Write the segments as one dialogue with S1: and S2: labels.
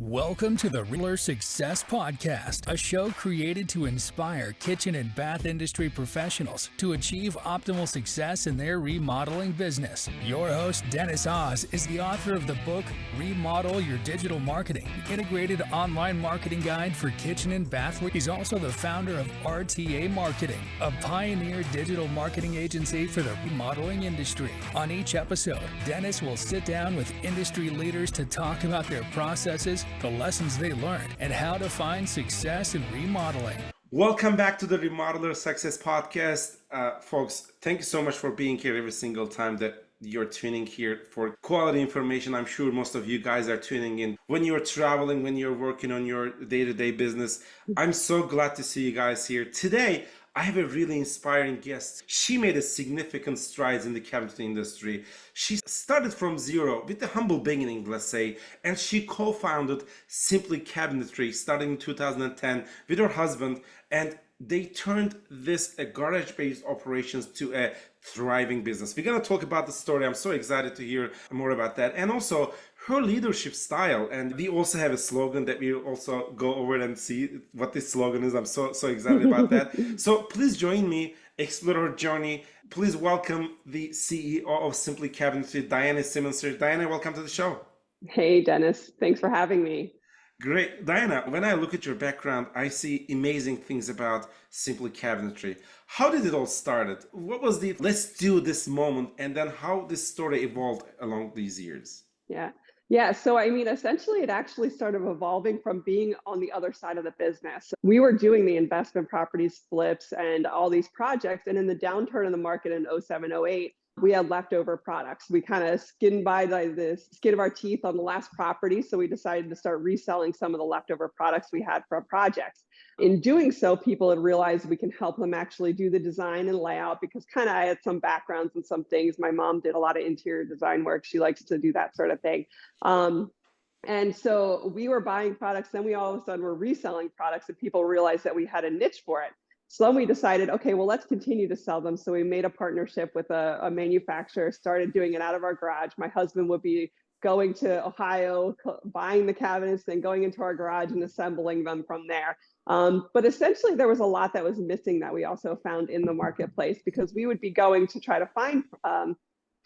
S1: Welcome to the Realtor Success Podcast, a show created to inspire kitchen and bath industry professionals to achieve optimal success in their remodeling business. Your host, Dennis Oz, is the author of the book, Remodel Your Digital Marketing, integrated online marketing guide for kitchen and bath. He's also the founder of RTA Marketing, a pioneer digital marketing agency for the remodeling industry. On each episode, Dennis will sit down with industry leaders to talk about their processes, the lessons they learned, and how to find success in remodeling.
S2: Welcome back to the Remodeler Success Podcast. Folks, thank you so much for being here every single time that you're tuning here for quality information. I'm sure most of you guys are tuning in when you're traveling, when you're working on your day-to-day business. I'm so glad to see you guys here. Today, I have a really inspiring guest. She made a significant strides in the cabinetry industry. She started from zero with a humble beginning, let's say, and she co-founded Simply Cabinetry starting in 2010 with her husband, and they turned this garage-based operations to a thriving business. We're going to talk about the story. I'm so excited to hear more about that. And also her leadership style. And we also have a slogan that we also go over and see what this slogan is. I'm so excited about that. So please join me, explore her journey. Please welcome the CEO of Simply Cabinetry, Diana Simmons. Diana, welcome to the show.
S3: Hey, Dennis. Thanks for having me.
S2: Great. Diana, when I look at your background, I see amazing things about Simply Cabinetry. How did it all start? What was the let's do this moment, and then how this story evolved along these years?
S3: Yeah. So, I mean, essentially, it actually started evolving from being on the other side of the business. We were doing the investment properties flips and all these projects. And in the downturn of the market in 07, 08, we had leftover products. We kind of skinned by the skin of our teeth on the last property. So we decided to start reselling some of the leftover products we had from projects. In doing so, people had realized we can help them actually do the design and layout, because kind of I had some backgrounds in some things. My mom did a lot of interior design work. She likes to do that sort of thing. And so we were buying products, then we all of a sudden were reselling products, and people realized that we had a niche for it. So then we decided, okay, well, let's continue to sell them. So we made a partnership with a manufacturer, started doing it out of our garage. My husband would be going to Ohio, buying the cabinets, then going into our garage and assembling them from there. But essentially, there was a lot that was missing that we also found in the marketplace, because we would be going to try to find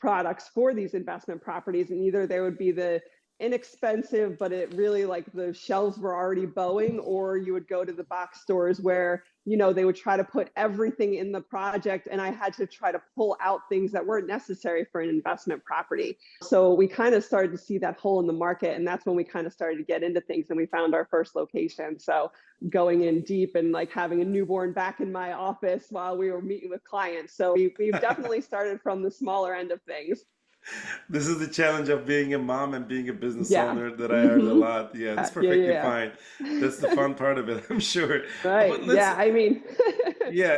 S3: products for these investment properties, and either they would be the inexpensive, but it really like the shelves were already bowing, or you would go to the box stores where, you know, they would try to put everything in the project, and I had to try to pull out things that weren't necessary for an investment property. So we kind of started to see that hole in the market, and that's when we kind of started to get into things, and we found our first location. So going in deep and like having a newborn back in my office while we were meeting with clients. So we've definitely started from the smaller end of things.
S2: This is the challenge of being a mom and being a business owner that I heard a lot. Yeah, it's perfectly fine. That's the fun part of it, I'm sure.
S3: Right. Yeah, I mean.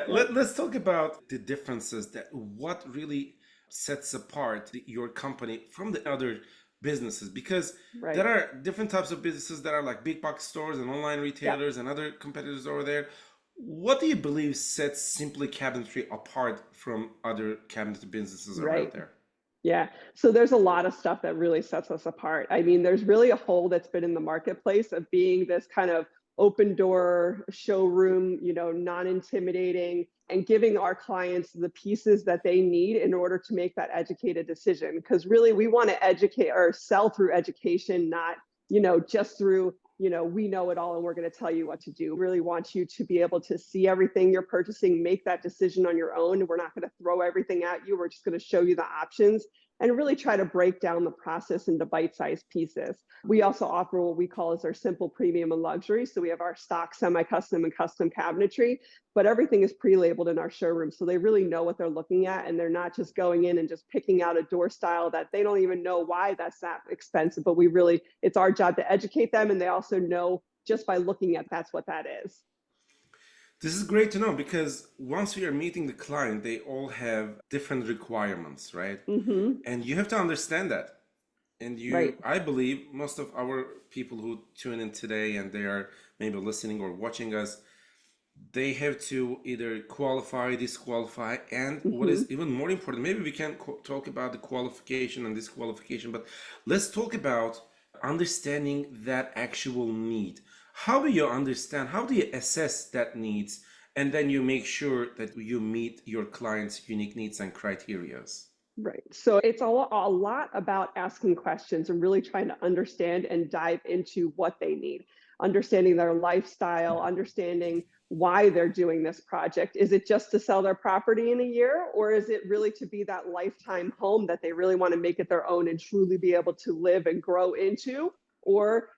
S2: Let's talk about the differences, that what really sets apart your company from the other businesses, because there are different types of businesses that are like big box stores and online retailers and other competitors over there. What do you believe sets Simply Cabinetry apart from other cabinetry businesses around there?
S3: Yeah, so there's a lot of stuff that really sets us apart. I mean, there's really a hole that's been in the marketplace of being this kind of open door showroom, you know, non-intimidating, and giving our clients the pieces that they need in order to make that educated decision. Because really, we want to educate or sell through education, not, you know, just through, you know, we know it all and we're going to tell you what to do. We really want you to be able to see everything you're purchasing, make that decision on your own. We're not going to throw everything at you. We're just going to show you the options and really try to break down the process into bite-sized pieces. We also offer what we call as our simple, premium, and luxury. So we have our stock, semi-custom, and custom cabinetry, but everything is pre-labeled in our showroom. So they really know what they're looking at, and they're not just going in and just picking out a door style that they don't even know why that's that expensive. But we really, it's our job to educate them, and they also know just by looking at that's what that is.
S2: This is great to know, because once we are meeting the client, they all have different requirements, right? And you have to understand that. And I believe most of our people who tune in today and they are maybe listening or watching us, they have to either qualify, disqualify, and what is even more important, maybe we can talk about the qualification and disqualification, but let's talk about understanding that actual need. How do you understand, how do you assess that needs, and then you make sure that you meet your client's unique needs and criterias?
S3: Right. So it's a lot about asking questions and really trying to understand and dive into what they need, understanding their lifestyle, understanding why they're doing this project. Is it just to sell their property in a year, or is it really to be that lifetime home that they really want to make it their own and truly be able to live and grow into? Or,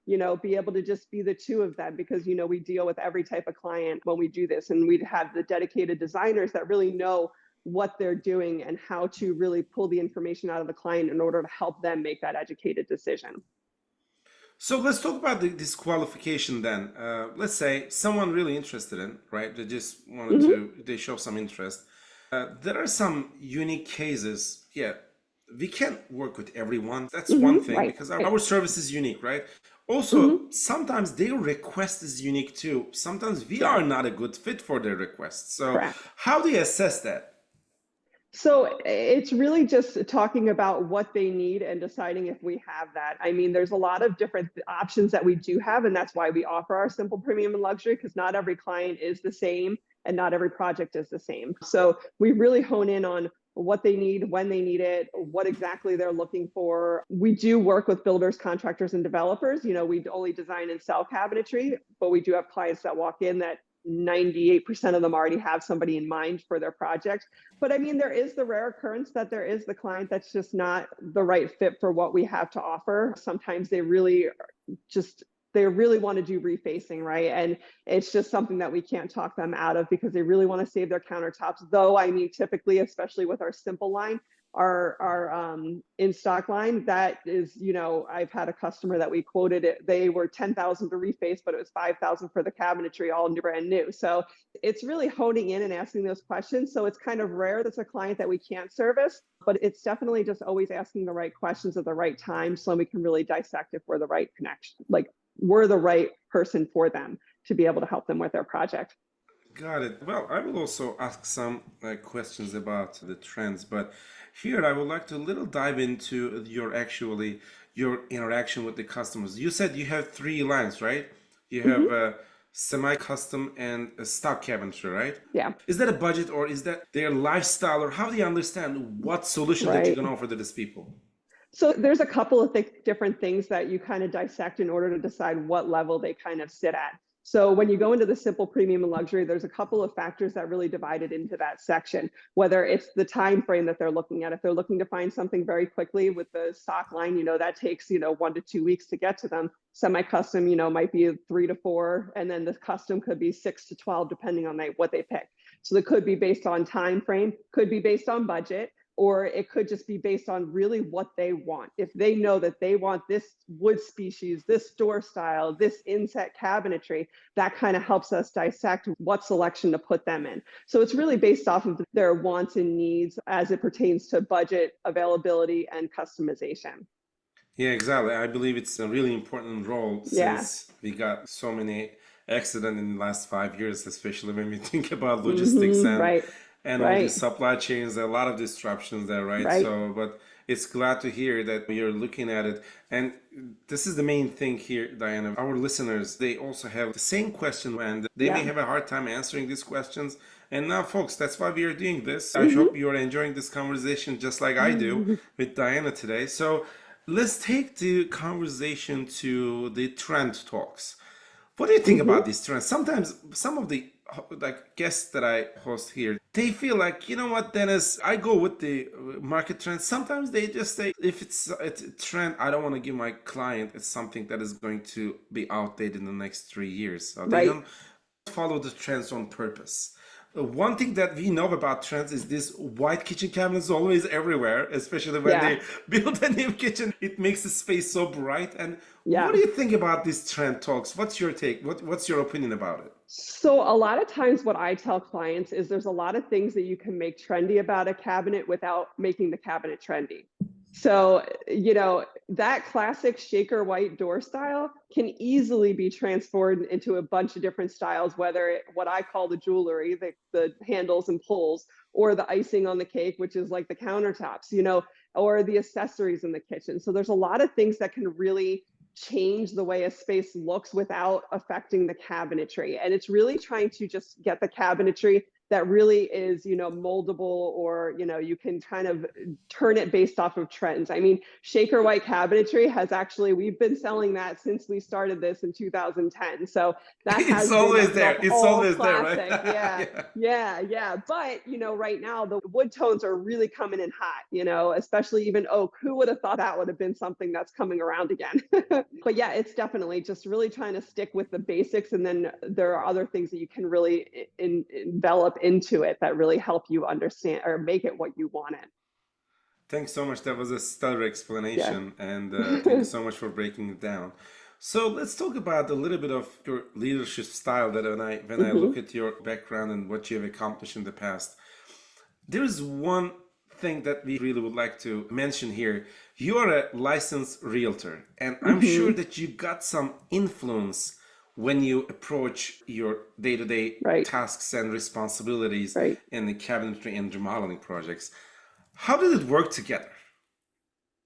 S3: be able to just be the two of them, because, we deal with every type of client when we do this. And we'd have the dedicated designers that really know what they're doing and how to really pull the information out of the client in order to help them make that educated decision.
S2: So let's talk about this qualification then. Let's say someone really interested in, right? They just wanted they show some interest. There are some unique cases. Yeah, we can't work with everyone. That's one thing,
S3: Right.
S2: because our service is unique, right? Also, sometimes their request is unique too. Sometimes we are not a good fit for their request. So
S3: Correct.
S2: how do you assess that?
S3: So it's really just talking about what they need and deciding if we have that. I mean, there's a lot of different options that we do have, and that's why we offer our simple premium and luxury, because not every client is the same and not every project is the same. So we really hone in on what they need, when they need it, what exactly they're looking for. We do work with builders, contractors, and developers. We only design and sell cabinetry, but we do have clients that walk in that 98% of them already have somebody in mind for their project. But I mean, there is the rare occurrence that there is the client that's just not the right fit for what we have to offer. Sometimes they really want to do refacing, right? And it's just something that we can't talk them out of, because they really want to save their countertops. Though, I mean, typically, especially with our simple line, our in-stock line, that is, I've had a customer that we quoted it, they were 10,000 to reface, but it was 5,000 for the cabinetry, all brand new. So it's really honing in and asking those questions. So it's kind of rare that's a client that we can't service, but it's definitely just always asking the right questions at the right time, so we can really dissect if we're the right connection, like we're the right person for them to be able to help them with their project.
S2: Got it. Well, I will also ask some questions about the trends, but here I would like to little dive into your interaction with the customers. You said you have three lines, right? You have semi-custom and a stock cabinetry, right?
S3: Yeah.
S2: Is that a budget, or is that their lifestyle, or how do you understand what solution that you can offer to these people?
S3: So there's a couple of different things that you kind of dissect in order to decide what level they kind of sit at. So when you go into the simple premium and luxury, there's a couple of factors that really divide it into that section, whether it's the time frame that they're looking at. If they're looking to find something very quickly with the stock line, that takes, 1 to 2 weeks to get to them. Semi-custom, might be 3 to 4, and then the custom could be 6 to 12, depending on what they pick. So it could be based on time frame, could be based on budget, or it could just be based on really what they want. If they know that they want this wood species, this door style, this inset cabinetry, that kind of helps us dissect what selection to put them in. So it's really based off of their wants and needs as it pertains to budget, availability, and customization.
S2: Yeah, exactly. I believe it's a really important role, since we got so many accidents in the last 5 years, especially when we think about logistics and all these supply chains. A lot of disruptions there, right? So, but it's glad to hear that you're looking at it. And this is the main thing here, Diana. Our listeners, they also have the same question, and they may have a hard time answering these questions. And now, folks, that's why we are doing this. I hope you're enjoying this conversation just like I do with Diana today. So let's take the conversation to the trend talks. What do you think about these trends? Sometimes some of the guests that I host here, they feel like, you know what, Dennis, I go with the market trends. Sometimes they just say, if it's a trend, I don't want to give my client it's something that is going to be outdated in the next 3 years. So they don't follow the trends on purpose. One thing that we know about trends is this white kitchen cabinets always everywhere, especially when they build a new kitchen. It makes the space so bright. And what do you think about these trend talks? What's your take? What's your opinion about it?
S3: So a lot of times what I tell clients is there's a lot of things that you can make trendy about a cabinet without making the cabinet trendy. So, that classic shaker white door style can easily be transformed into a bunch of different styles, whether what I call the jewelry, the handles and pulls, or the icing on the cake, which is like the countertops, or the accessories in the kitchen. So there's a lot of things that can really change the way a space looks without affecting the cabinetry. And it's really trying to just get the cabinetry that really is, moldable, or, you can kind of turn it based off of trends. I mean, Shaker White cabinetry we've been selling that since we started this in 2010. So that
S2: It's
S3: has
S2: always
S3: been
S2: there. It's always there, right?
S3: Yeah. But, right now the wood tones are really coming in hot, especially even oak. Who would have thought that would have been something that's coming around again? But yeah, it's definitely just really trying to stick with the basics. And then there are other things that you can really envelop into it that really help you understand or make it what you want it.
S2: Thanks so much. That was a stellar explanation.
S3: Yeah.
S2: And thank you so much for breaking it down. So let's talk about a little bit of your leadership style. That when I look at your background and what you have accomplished in the past, there is one thing that we really would like to mention here. You are a licensed realtor, and I'm sure that you got some influence when you approach your day-to-day tasks and responsibilities in the cabinetry and remodeling projects. How did it work together?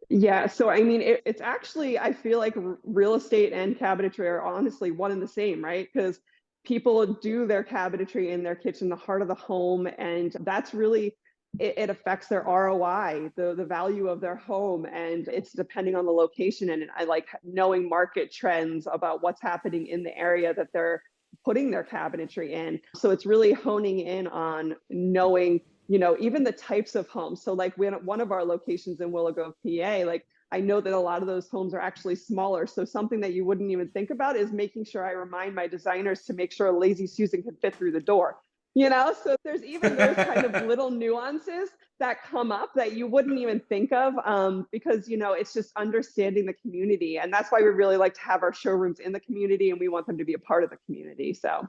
S3: Yeah, so I mean, it's actually, I feel like real estate and cabinetry are honestly one and the same, right? Because people do their cabinetry in their kitchen, the heart of the home, and that's really, it affects their ROI, the value of their home, and it's depending on the location. And I like knowing market trends about what's happening in the area that they're putting their cabinetry in. So it's really honing in on knowing, even the types of homes. So like one of our locations in Willow Grove, PA, like I know that a lot of those homes are actually smaller. So something that you wouldn't even think about is making sure I remind my designers to make sure a lazy Susan can fit through the door. So there's even those kind of little nuances that come up that you wouldn't even think of, because, it's just understanding the community. And that's why we really like to have our showrooms in the community, and we want them to be a part of the community. So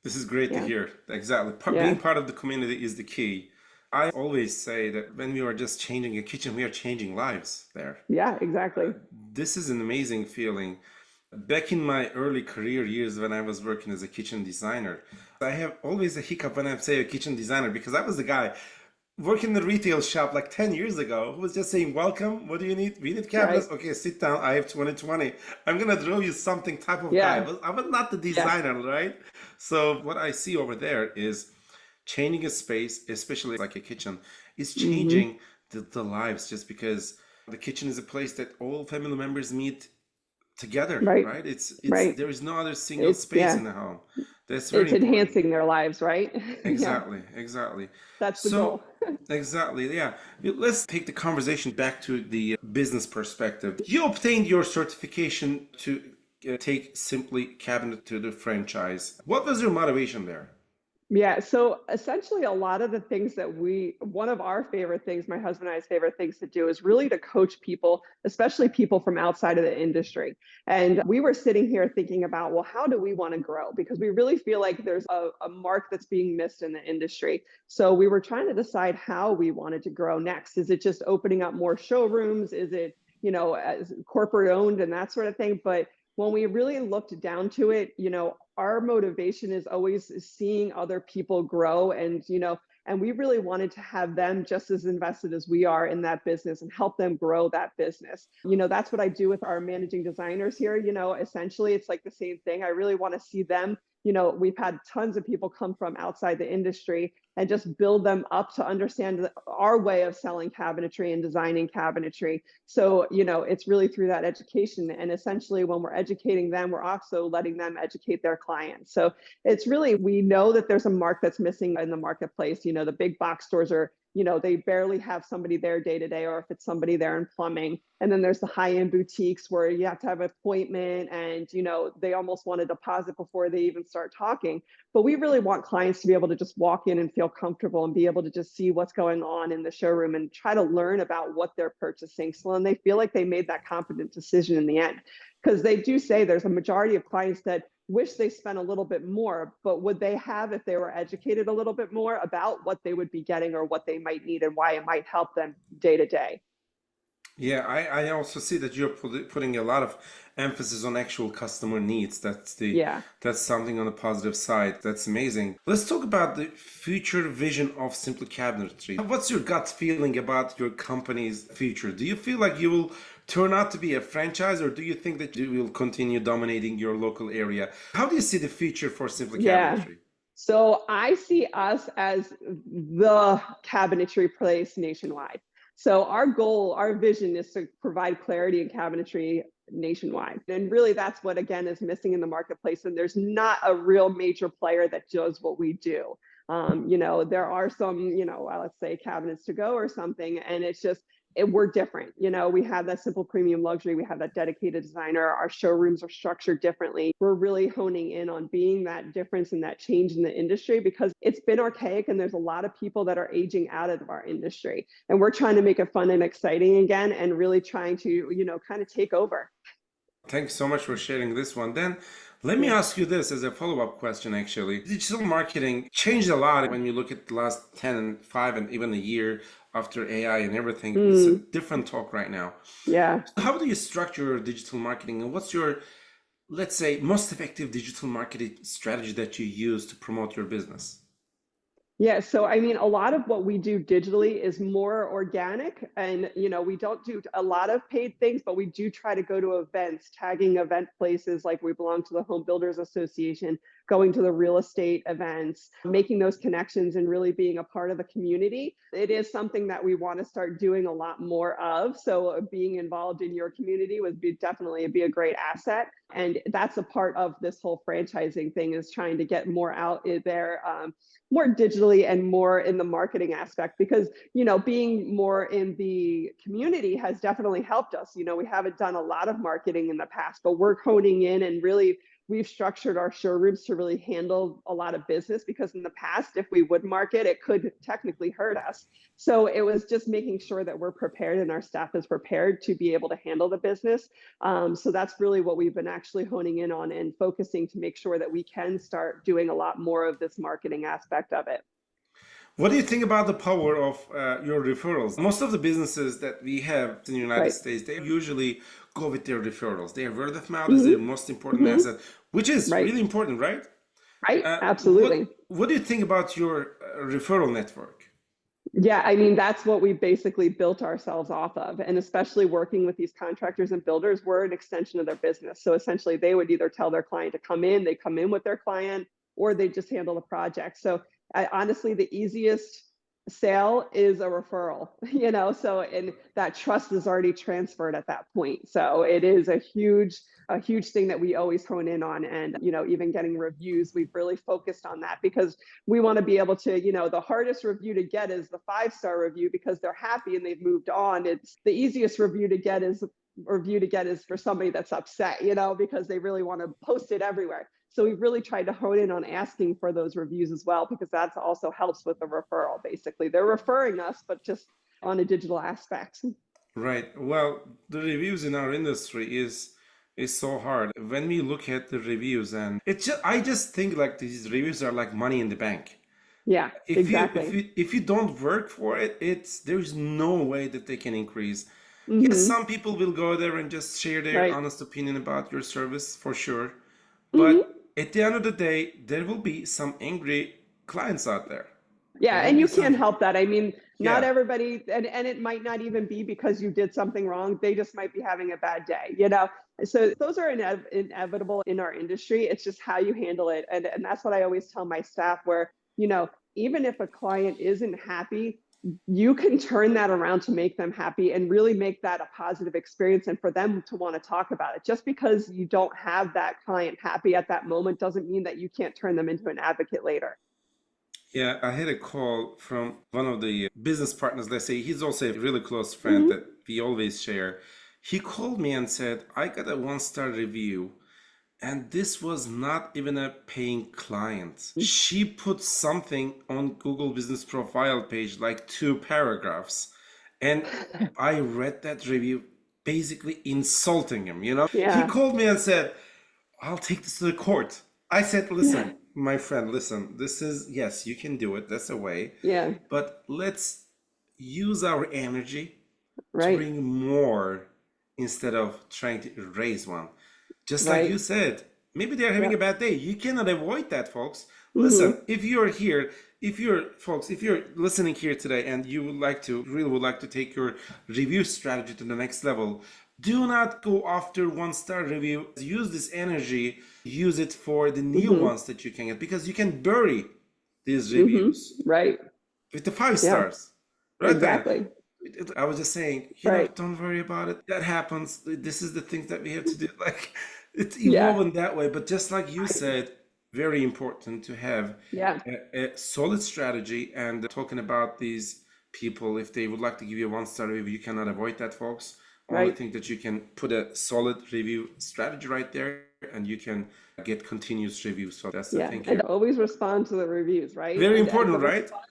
S2: this is great to hear. Exactly. Being part of the community is the key. I always say that when we are just changing a kitchen, we are changing lives there.
S3: Yeah, exactly.
S2: This is an amazing feeling. Back in my early career years when I was working as a kitchen designer, I have always a hiccup when I say a kitchen designer, because I was the guy working in the retail shop like 10 years ago who was just saying, welcome, what do you need? We need cabinets. Okay, sit down. I have 2020. I'm going to draw you something type of guy. I was not the designer, right? So what I see over there is changing a space, especially like a kitchen, is changing the lives, just because the kitchen is a place that all family members meet together, right? It's there is no other single space in the home. That's very important.
S3: Enhancing their lives, right?
S2: Exactly.
S3: That's the goal.
S2: Exactly, yeah. Let's take the conversation back to the business perspective. You obtained your certification to take Simply Cabinet to the franchise. What was your motivation there?
S3: Yeah, so essentially a lot of the things that one of our favorite things, my husband and I's favorite things to do is really to coach people, especially people from outside of the industry. And we were sitting here thinking about, well, how do we want to grow? Because we really feel like there's a mark that's being missed in the industry. So we were trying to decide how we wanted to grow next. Is it just opening up more showrooms? Is it, as corporate owned and that sort of thing? But when we really looked down to it, our motivation is always seeing other people grow, and we really wanted to have them just as invested as we are in that business and help them grow that business. That's what I do with our managing designers here. Essentially it's like the same thing. I really want to see them, we've had tons of people come from outside the industry and just build them up to understand our way of selling cabinetry and designing cabinetry. So, it's really through that education. And essentially when we're educating them, we're also letting them educate their clients. So it's really, we know that there's a mark that's missing in the marketplace. The big box stores are, they barely have somebody there day to day, or if it's somebody there in plumbing. And then there's the high-end boutiques where you have to have an appointment and, they almost want a deposit before they even start talking. But we really want clients to be able to just walk in and feel comfortable and be able to just see what's going on in the showroom and try to learn about what they're purchasing. So then they feel like they made that confident decision in the end. Because they do say there's a majority of clients that wish they spent a little bit more, but would they have if they were educated a little bit more about what they would be getting or what they might need and why it might help them day to day?
S2: Yeah, I also see that you're putting a lot of emphasis on actual customer needs. That's something on the positive side. That's amazing. Let's talk about the future vision of Simply Cabinetry. What's your gut feeling about your company's future? Do you feel like you will turn out to be a franchise, or do you think that you will continue dominating your local area? How do you see the future for Simply
S3: Yeah.
S2: Cabinetry?
S3: So I see us as the cabinetry place nationwide. So our goal, our vision is to provide clarity in cabinetry nationwide. And really that's what again is missing in the marketplace. And there's not a real major player that does what we do. There are some, let's say cabinets to go or something. And it's just, we're different. We have that simple premium luxury. We have that dedicated designer. Our showrooms are structured differently. We're really honing in on being that difference and that change in the industry because it's been archaic and there's a lot of people that are aging out of our industry. And we're trying to make it fun and exciting again and really trying to, kind of take over.
S2: Thanks so much for sharing this one. Then let me ask you this as a follow-up question, actually. Digital marketing changed a lot when you look at the last 10 and 5 and even a year after AI and everything. It's a different talk right now.
S3: Yeah.
S2: So how do you structure your digital marketing, and what's your, let's say, most effective digital marketing strategy that you use to promote your business?
S3: Yeah, so I mean, a lot of what we do digitally is more organic, and we don't do a lot of paid things, but we do try to go to events, tagging event places like we belong to the Home Builders Association, going to the real estate events, making those connections and really being a part of the community. It is something that we want to start doing a lot more of. So being involved in your community would definitely be a great asset. And that's a part of this whole franchising thing is trying to get more out there, more digitally and more in the marketing aspect because, being more in the community has definitely helped us. We haven't done a lot of marketing in the past, but we're honing in and really we've structured our showrooms to really handle a lot of business because in the past, if we would market, it could technically hurt us. So it was just making sure that we're prepared and our staff is prepared to be able to handle the business. So that's really what we've been actually honing in on and focusing to make sure that we can start doing a lot more of this marketing aspect of it.
S2: What do you think about the power of your referrals? Most of the businesses that we have in the United States, they usually go with their referrals. Their word of mouth is their most important asset, which is really important, right?
S3: Right, absolutely.
S2: What do you think about your referral network?
S3: Yeah, I mean, that's what we basically built ourselves off of. And especially working with these contractors and builders, we're an extension of their business. So essentially, they would either tell their client to come in, they come in with their client, or they just handle the project. So honestly, the easiest sale is a referral, and that trust is already transferred at that point. So it is a huge thing that we always hone in on. And, even getting reviews, we've really focused on that because we want to be able to, the hardest review to get is the 5-star review because they're happy and they've moved on. It's the easiest review to get is for somebody that's upset, because they really want to post it everywhere. So we've really tried to hone in on asking for those reviews as well, because that also helps with the referral. Basically, they're referring us, but just on a digital aspect.
S2: Right. Well, the reviews in our industry is so hard. When we look at the reviews, and I just think like these reviews are like money in the bank.
S3: Yeah, exactly.
S2: If you don't work for it, there's no way that they can increase. Yes, some people will go there and just share their honest opinion about your service for sure. But at the end of the day, there will be some angry clients out there.
S3: Yeah, and you can't help that. I mean, not everybody, and it might not even be because you did something wrong. They just might be having a bad day, So those are inevitable in our industry. It's just how you handle it. And that's what I always tell my staff where, even if a client isn't happy, you can turn that around to make them happy and really make that a positive experience and for them to want to talk about it. Just because you don't have that client happy at that moment doesn't mean that you can't turn them into an advocate later.
S2: Yeah, I had a call from one of the business partners. Let's say he's also a really close friend that we always share. He called me and said, I got a 1-star review. And this was not even a paying client. She put something on Google Business Profile page, like 2 paragraphs. And I read that review basically insulting him, Yeah. He called me and said, I'll take this to the court. I said, listen, my friend, listen, yes, you can do it. That's a way.
S3: Yeah.
S2: But let's use our energy to bring more instead of trying to erase one. Just like you said, maybe they're having a bad day. You cannot avoid that, folks. Listen, if you're listening here today and you would like to take your review strategy to the next level, Do not go after one-star review. Use this energy, use it for the new
S3: Hmm.
S2: ones that you can get, because you can bury these
S3: Hmm.
S2: reviews
S3: Right.
S2: with the five
S3: Yeah,
S2: stars. Right, Diana?
S3: exactly.
S2: I was just saying,
S3: Right.
S2: don't worry about it. That happens. This is the things that we have to do. Like, it's
S3: Yeah.
S2: evolving that way. But just like you
S3: Right.
S2: said, very important to have
S3: Yeah.
S2: a solid strategy. And talking about these people, if they would like to give you a one-star review, you cannot avoid that, folks. Only
S3: Right.
S2: thing that you can put a solid review strategy right there, and you can get continuous reviews. So that's the
S3: Yeah.
S2: thing
S3: And
S2: here.
S3: always respond to the reviews, right?
S2: Very
S3: And the
S2: important, right?
S3: response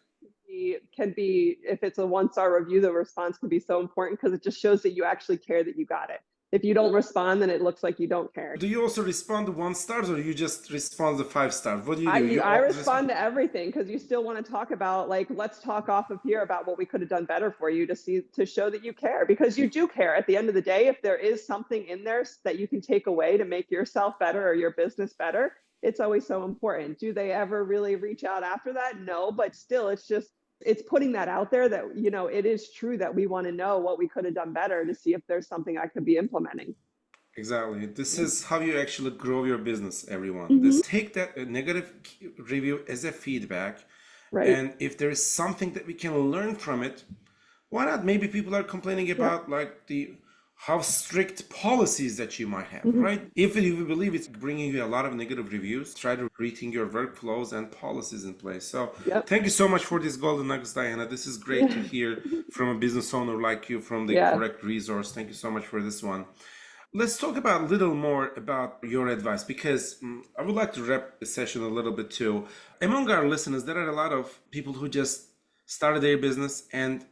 S3: can be, if it's a 1-star review, the response can be so important because it just shows that you actually care that you got it. If you don't respond, then it looks like you don't care.
S2: Do you also respond to one stars, or you just respond to five stars? What do you do? You
S3: I
S2: always respond.
S3: respond to everything because you still want to talk about, like, let's talk off of here about what we could have done better for you, to show that you care, because you do care. At the end of the day, if there is something in there that you can take away to make yourself better or your business better, it's always so important. Do they ever really reach out after that? No, but still, it's putting that out there that, it is true that we want to know what we could have done better to see if there's something I could be implementing.
S2: Exactly. This is how you actually grow your business, everyone.
S3: Hmm.
S2: This take that negative review as a feedback,
S3: Right.
S2: and if there is something that we can learn from it, why not? Maybe people are complaining
S3: Yep.
S2: about like the how strict policies that you might have,
S3: Hmm.
S2: right? If you believe it's bringing you a lot of negative reviews, try to rethink your workflows and policies in place. So
S3: Yep.
S2: thank you so much for these golden nuggets, Diana. This is great to
S3: Yeah.
S2: hear from a business owner like you, from the
S3: Yeah.
S2: correct resource. Thank you so much for this one. Let's talk about a little more about your advice, because I would like to wrap the session a little bit too. Among our listeners, there are a lot of people who just started their business, and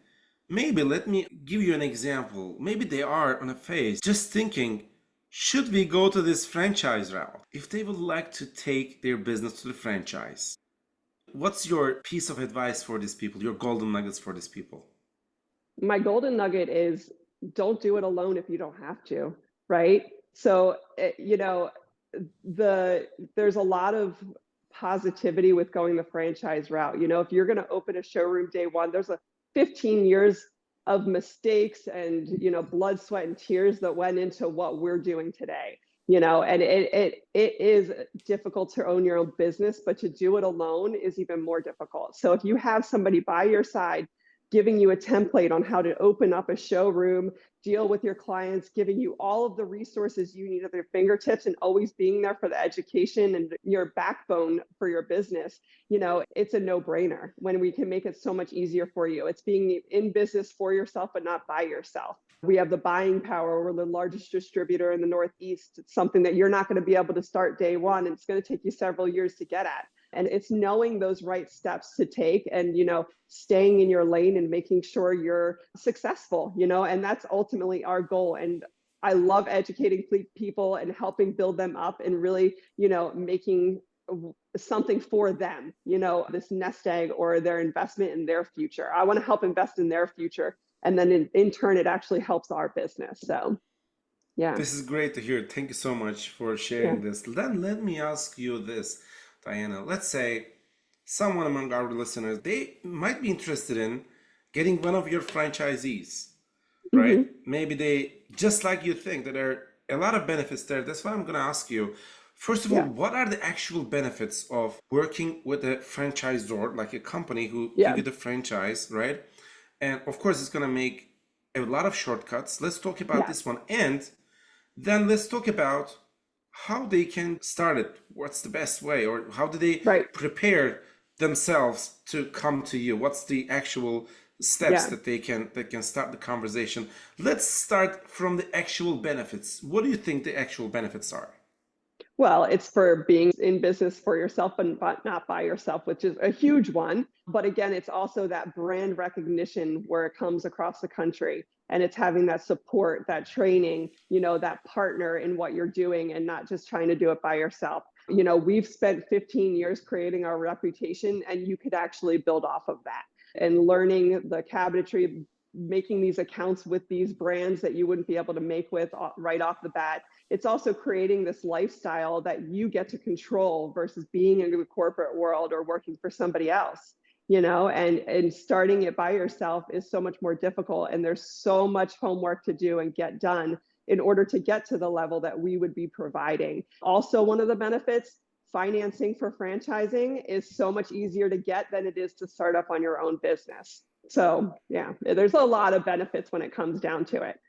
S2: maybe let me give you an example. Maybe they are on a phase just thinking, should we go to this franchise route? If they would like to take their business to the franchise, what's your piece of advice for these people, your golden nuggets for these people?
S3: My golden nugget is, don't do it alone if you don't have to, right? So, there's a lot of positivity with going the franchise route. If you're going to open a showroom day one, there's a 15 years of mistakes and, blood, sweat, and tears that went into what we're doing today. And it is difficult to own your own business, but to do it alone is even more difficult. So if you have somebody by your side giving you a template on how to open up a showroom, deal with your clients, giving you all of the resources you need at their fingertips, and always being there for the education and your backbone for your business, it's a no-brainer when we can make it so much easier for you. It's being in business for yourself, but not by yourself. We have the buying power. We're the largest distributor in the Northeast. It's something that you're not going to be able to start day one. And it's going to take you several years to get at. And it's knowing those right steps to take, and staying in your lane and making sure you're successful, and that's ultimately our goal. And I love educating people and helping build them up, and really making something for them, this nest egg or their investment in their future. I want to help invest in their future, and then in turn it actually helps our business. So yeah.
S2: This is great to hear. Thank you so much for
S3: Yeah.
S2: sharing this. Then let me ask you this, Diana. Let's say someone among our listeners, they might be interested in getting one of your franchisees, right?
S3: Hmm.
S2: Maybe they, just like you think, that there are a lot of benefits there. That's why I'm going to ask you. First of all,
S3: Yeah.
S2: what are the actual benefits of working with a franchisor, like a company who give
S3: Yeah.
S2: you the franchise, right? And of course, it's going to make a lot of shortcuts. Let's talk about
S3: Yeah.
S2: this one. And then let's talk about how they can start it. What's the best way, or how do they
S3: Right.
S2: prepare themselves to come to you? What's the actual steps
S3: Yeah.
S2: that they can start the conversation? Let's start from the actual benefits. What do you think the actual benefits are?
S3: Well, it's for being in business for yourself, but not by yourself, which is a huge one. But again, it's also that brand recognition where it comes across the country, and it's having that support, that training, that partner in what you're doing, and not just trying to do it by yourself. We've spent 15 years creating our reputation, and you could actually build off of that, and learning the cabinetry, making these accounts with these brands that you wouldn't be able to make with right off the bat. It's also creating this lifestyle that you get to control versus being in the corporate world or working for somebody else, and starting it by yourself is so much more difficult. And there's so much homework to do and get done in order to get to the level that we would be providing. Also, one of the benefits, financing for franchising is so much easier to get than it is to start up on your own business. So yeah, there's a lot of benefits when it comes down to it.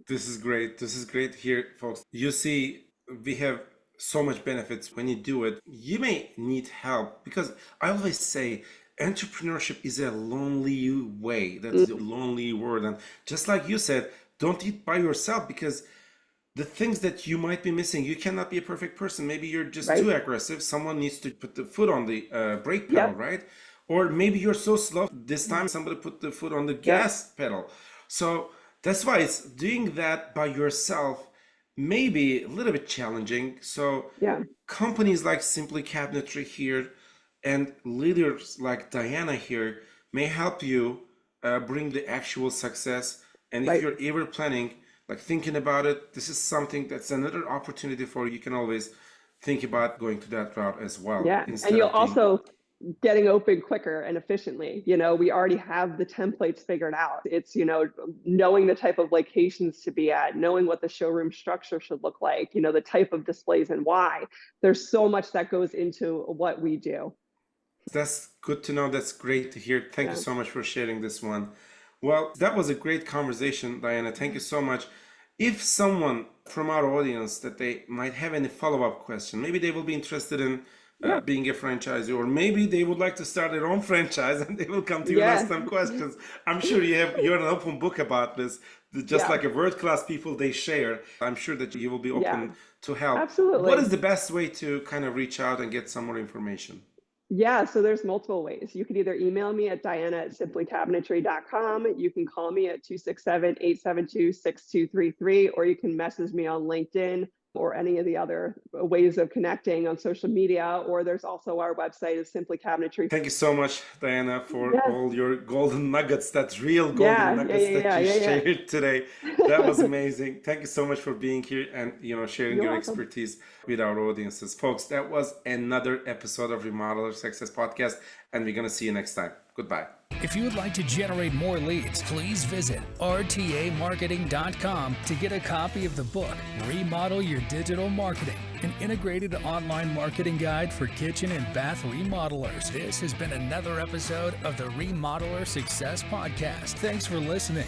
S2: This is great. This is great here, folks. You see, we have so much benefits when you do it. You may need help because I always say entrepreneurship is a lonely way. That's a lonely word. And just like you said, don't eat by yourself because the things that you might be missing, you cannot be a perfect person. Maybe you're just too aggressive. Someone needs to put the foot on the brake pedal, right? Or maybe you're so slow. This time somebody put the foot on the gas pedal. So that's why it's doing that by yourself may be a little bit challenging. So companies like Simply Cabinetry here and leaders like Diana here may help you bring the actual success. And if you're ever planning, like thinking about it, this is something that's another opportunity for you. You can always think about going to that route as well.
S3: Yeah, and you'll also getting open quicker and efficiently. You know, we already have the templates figured out. It's, you know, knowing the type of locations to be at, knowing what the showroom structure should look like, you know, the type of displays and why. There's so much that goes into what we do.
S2: That's good to know. That's great to hear. Thank you so much for sharing this one. Well, that was a great conversation, Diana. Thank you so much. If someone from our audience that they might have any follow-up question, maybe they will be interested in being a franchisee, or maybe they would like to start their own franchise and they will come to you and ask them questions. I'm sure you're an open book about this. Just like a world-class people they share. I'm sure that you will be open to help.
S3: Absolutely.
S2: What is the best way to kind of reach out and get some more information?
S3: Yeah, so there's multiple ways. You can either email me at diana@simplycabinetry.com. You can call me at 267-872-6233, or you can message me on LinkedIn or any of the other ways of connecting on social media, or there's also our website is Simply Cabinetry.
S2: Thank you so much, Diana, for all your golden nuggets. That's real golden nuggets that you shared today. That was amazing. Thank you so much for being here and sharing your expertise with our audiences. Folks, that was another episode of Remodeler Success Podcast, and we're going to see you next time. Goodbye.
S1: If you would like to generate more leads, please visit rtamarketing.com to get a copy of the book, Remodel Your Digital Marketing, an integrated online marketing guide for kitchen and bath remodelers. This has been another episode of the Remodeler Success Podcast. Thanks for listening.